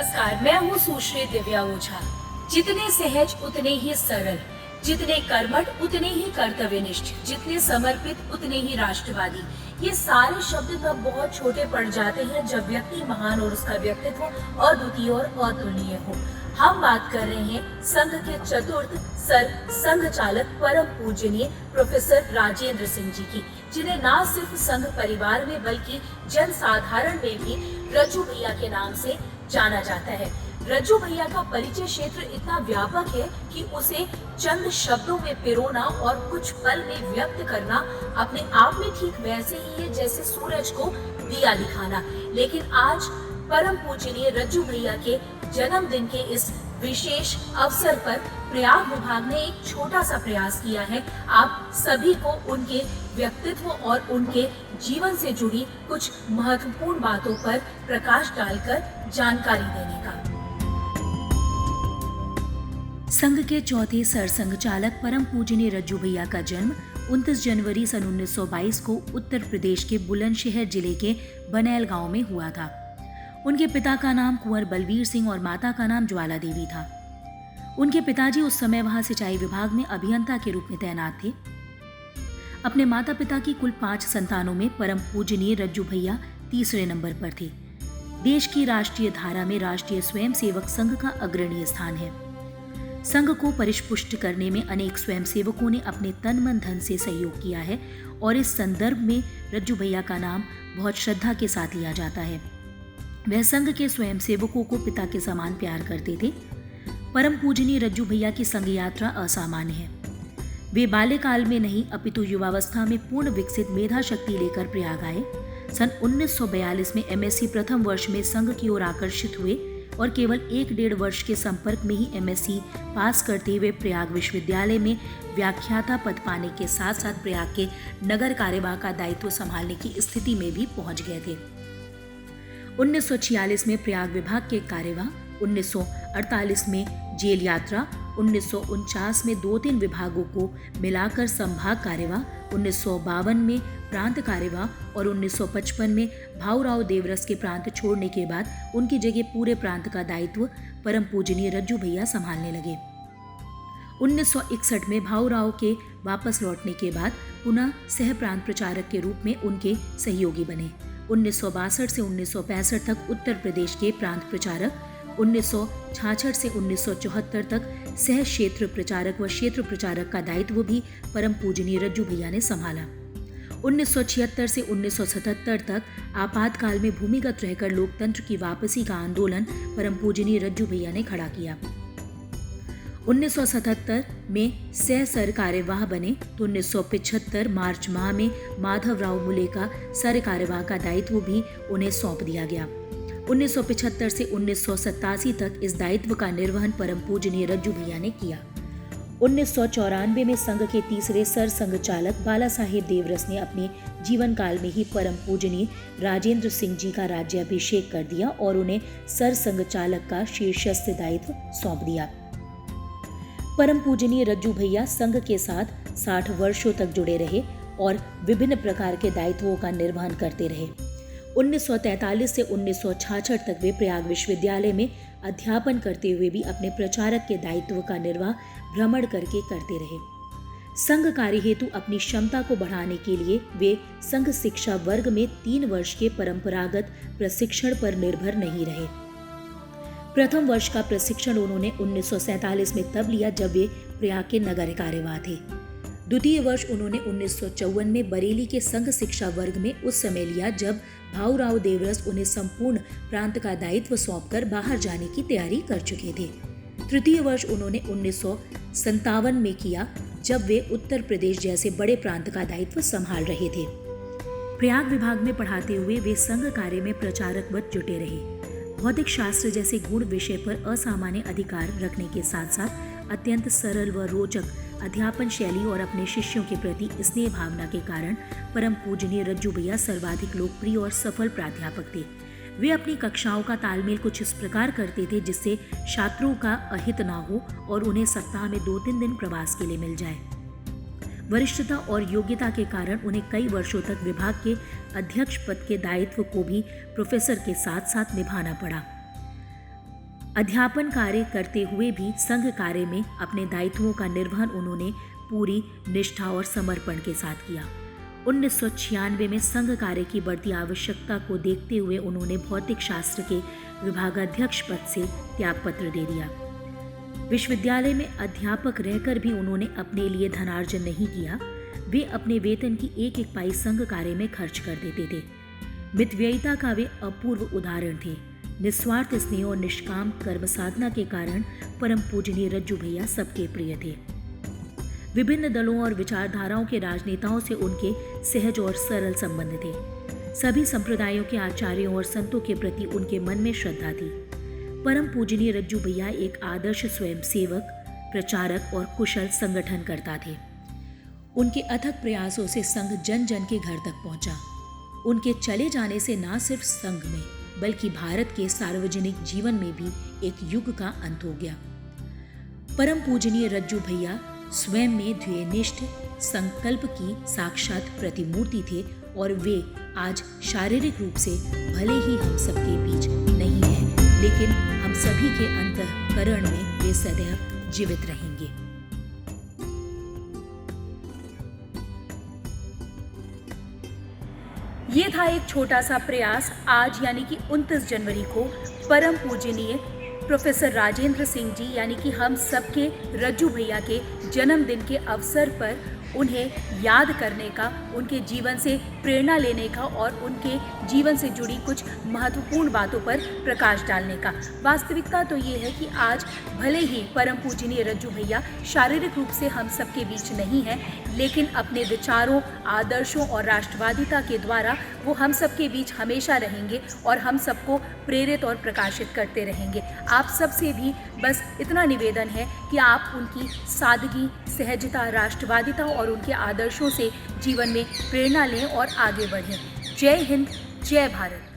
नमस्कार, मैं हूँ सुश्री दिव्या ओझा। जितने सहज उतने ही सरल, जितने कर्मठ उतने ही कर्तव्यनिष्ठ, जितने समर्पित उतने ही राष्ट्रवादी। ये सारे शब्द तब बहुत छोटे पड़ जाते हैं जब व्यक्ति महान और उसका व्यक्तित्व अद्वितीय और अतुलनीय हो। हम बात कर रहे हैं संघ के चतुर्थ सर संघ चालक परम पूजनीय प्रोफेसर राजेंद्र सिंह जी की, जिन्हें न सिर्फ संघ परिवार में बल्कि जन साधारण में भी रज्जू भैया के नाम से जाना जाता है। रज्जू भैया का परिचय क्षेत्र इतना व्यापक है कि उसे चंद शब्दों में पिरोना और कुछ पल में व्यक्त करना अपने आप में ठीक वैसे ही है जैसे सूरज को दिया दिखाना। लेकिन आज परम पूजनीय रज्जू भैया के जन्मदिन के इस विशेष अवसर पर प्रयाग विभाग ने एक छोटा सा प्रयास किया है आप सभी को उनके व्यक्तित्व और उनके जीवन से जुड़ी कुछ महत्वपूर्ण बातों पर प्रकाश डालकर जानकारी देने का। संघ के चौथे सरसंघ चालक परम पूजनीय रज्जू भैया का जन्म 29 जनवरी सन 1922 को उत्तर प्रदेश के बुलंदशहर जिले के बनैल गांव में हुआ था। उनके पिता का नाम कुंवर बलवीर सिंह और माता का नाम ज्वाला देवी था। उनके पिताजी उस समय वहां सिंचाई विभाग में अभियंता के रूप में तैनात थे। अपने माता पिता की कुल 5 संतानों में परम पूजनीय रज्जू भैया तीसरे नंबर पर थे। देश की राष्ट्रीय धारा में राष्ट्रीय स्वयंसेवक संघ का अग्रणीय स्थान है। संघ को परिपुष्ट करने में अनेक स्वयंसेवकों ने अपने तन मन धन से सहयोग किया है और इस संदर्भ में रज्जू भैया का नाम बहुत श्रद्धा के साथ लिया जाता है। वह संघ के स्वयंसेवकों को पिता के समान प्यार करते थे। परम पूजनीय रज्जू भैया की संघ यात्रा असामान्य है। वे बाल्यकाल में नहीं अपितु युवावस्था में पूर्ण विकसित मेधा शक्ति लेकर प्रयाग आए। सन 1942 में एमएससी प्रथम वर्ष में संघ की ओर आकर्षित हुए और केवल 1-1.5 वर्ष के संपर्क में ही एमएससी पास करते हुए प्रयाग विश्वविद्यालय में व्याख्याता पद पाने के साथ साथ प्रयाग के नगर कार्यवाह का दायित्व संभालने की स्थिति में भी पहुंच गए थे। 1946 में प्रयाग विभाग के कार्यवाह, 1948 में जेल यात्रा, 1949 में 2-3 विभागों को मिलाकर संभाग कार्यवाह, 1952 में प्रांत कार्यवाह और 1955 में भाऊराव देवरस के प्रांत छोड़ने के बाद उनकी जगह पूरे प्रांत का दायित्व परम पूजनीय रज्जू भैया संभालने लगे। 1961 में भाऊराव के वापस लौटने के बाद पुनः सह प्रांत प्रचारक के रूप में उनके सहयोगी बने। 1962 से 1965 तक उत्तर प्रदेश के प्रांत प्रचारक, 1966 से 1974 तक सह क्षेत्र प्रचारक व क्षेत्र प्रचारक का दायित्व भी परम पूजनीय रज्जू भैया ने संभाला। 1976 से 1977 तक आपातकाल में भूमिगत रहकर लोकतंत्र की वापसी का आंदोलन परम पूजनीय रज्जू भैया ने खड़ा किया। 1977 में सह सर कार्यवाह बने तो 1975 मार्च माह में माधवराव मुले का सर कार्यवाह का दायित्व भी उन्हें सौंप दिया गया। 1975 से 1987 तक इस दायित्व का निर्वहन परम पूजनीय रज्जू भैया ने किया। 1994 में संघ के तीसरे सर संघ चालक बाला साहेब देवरस ने अपने जीवन काल में ही परम पूजनीय राजेंद्र सिंह जी का राज्याभिषेक कर दिया और उन्हें सर संघ चालक का शीर्षस्थ दायित्व सौंप दिया। परम पूजनीय रज्जू भैया संघ के साथ 60 वर्षों तक जुड़े रहे और विभिन्न प्रकार के दायित्वों का निर्वहन करते रहे। 1943 से 1966 तक वे प्रयाग विश्वविद्यालय में अध्यापन करते हुए भी अपने प्रचारक के दायित्व का निर्वाह भ्रमण करके करते रहे। संघ कार्य हेतु अपनी क्षमता को बढ़ाने के लिए वे संघ शिक्षा वर्ग में 3 वर्ष के परंपरागत प्रशिक्षण पर निर्भर नहीं रहे। प्रथम वर्ष का प्रशिक्षण उन्होंने 1947 में तब लिया जब वे प्रयाग के नगर कार्यवाह थे। द्वितीय वर्ष उन्होंने 1954 में बरेली के संघ शिक्षा वर्ग में उस समय लिया जब भाऊराव देवरस उन्हें संपूर्ण प्रांत का दायित्व सौंपकर बाहर जाने की तैयारी कर चुके थे। तृतीय वर्ष उन्होंने 1957 में किया जब वे उत्तर प्रदेश जैसे बड़े प्रांत का दायित्व संभाल रहे थे। प्रयाग विभाग में पढ़ाते हुए वे संघ कार्य में प्रचारकवत जुटे रहे। भौतिक शास्त्र जैसे गुण विषय पर असामान्य अधिकार रखने के साथ साथ अत्यंत सरल व रोचक अध्यापन शैली और अपने शिष्यों के प्रति स्नेह भावना के कारण परम पूजनीय रज्जू भैया सर्वाधिक लोकप्रिय और सफल प्राध्यापक थे। वे अपनी कक्षाओं का तालमेल कुछ इस प्रकार करते थे जिससे छात्रों का अहित ना हो और उन्हें सप्ताह में 2-3 दिन प्रवास के लिए मिल जाए। वरिष्ठता और योग्यता के कारण उन्हें कई वर्षों तक विभाग के अध्यक्ष पद के दायित्व को भी प्रोफेसर के साथ साथ निभाना पड़ा। अध्यापन कार्य करते हुए भी संघ कार्य में अपने दायित्वों का निर्वहन उन्होंने पूरी निष्ठा और समर्पण के साथ किया। 1996 में संघ कार्य की बढ़ती आवश्यकता को देखते हुए उन्होंने भौतिक शास्त्र के विभागाध्यक्ष पद से त्यागपत्र दे दिया। विश्वविद्यालय में अध्यापक रहकर भी उन्होंने अपने लिए धनार्जन नहीं किया। वे अपने वेतन की एक एक पाई संघ कार्य में खर्च कर देते थे। मितव्ययिता का वे अपूर्व उदाहरण थे। निस्वार्थ स्नेह और निष्काम कर्म साधना के कारण परम पूजनीय रज्जू भैया सबके प्रिय थे। विभिन्न दलों और विचारधाराओं के राजनेताओं से उनके सहज और सरल संबंध थे। सभी संप्रदायों के आचार्यों और संतों के प्रति उनके मन में श्रद्धा थी। परम पूजनीय रज्जू भैया एक आदर्श स्वयंसेवक, प्रचारक और कुशल संगठनकर्ता थे। उनके अथक प्रयासों से संघ जन जन के घर तक पहुंचा। उनके चले जाने से न सिर्फ संघ में बल्कि भारत के सार्वजनिक जीवन में भी एक युग का अंत हो गया। परम पूजनीय रज्जू भैया स्वयं में ध्येयनिष्ठ संकल्प की साक्षात प्रतिमूर्ति थे और वे आज शारीरिक रूप से भले ही हम सबके बीच नहीं हैं, लेकिन हम सभी के अंतःकरण में वे सदैव जीवित रहेंगे। ये था एक छोटा सा प्रयास आज यानी कि 29 जनवरी को परम पूजनीय प्रोफेसर राजेंद्र सिंह जी यानी कि हम सबके रज्जू भैया के जन्मदिन के अवसर पर उन्हें याद करने का, उनके जीवन से प्रेरणा लेने का और उनके जीवन से जुड़ी कुछ महत्वपूर्ण बातों पर प्रकाश डालने का। वास्तविकता तो ये है कि आज भले ही परम पूजनीय रज्जू भैया शारीरिक रूप से हम सबके बीच नहीं हैं, लेकिन अपने विचारों, आदर्शों और राष्ट्रवादिता के द्वारा वो हम सबके बीच हमेशा रहेंगे और हम सबको प्रेरित और प्रकाशित करते रहेंगे। आप सबसे भी बस इतना निवेदन है कि आप उनकी सादगी, सहजता, राष्ट्रवादिता और उनके आदर्शों से जीवन में प्रेरणा लें और आगे बढ़ें। जय हिंद, जय भारत।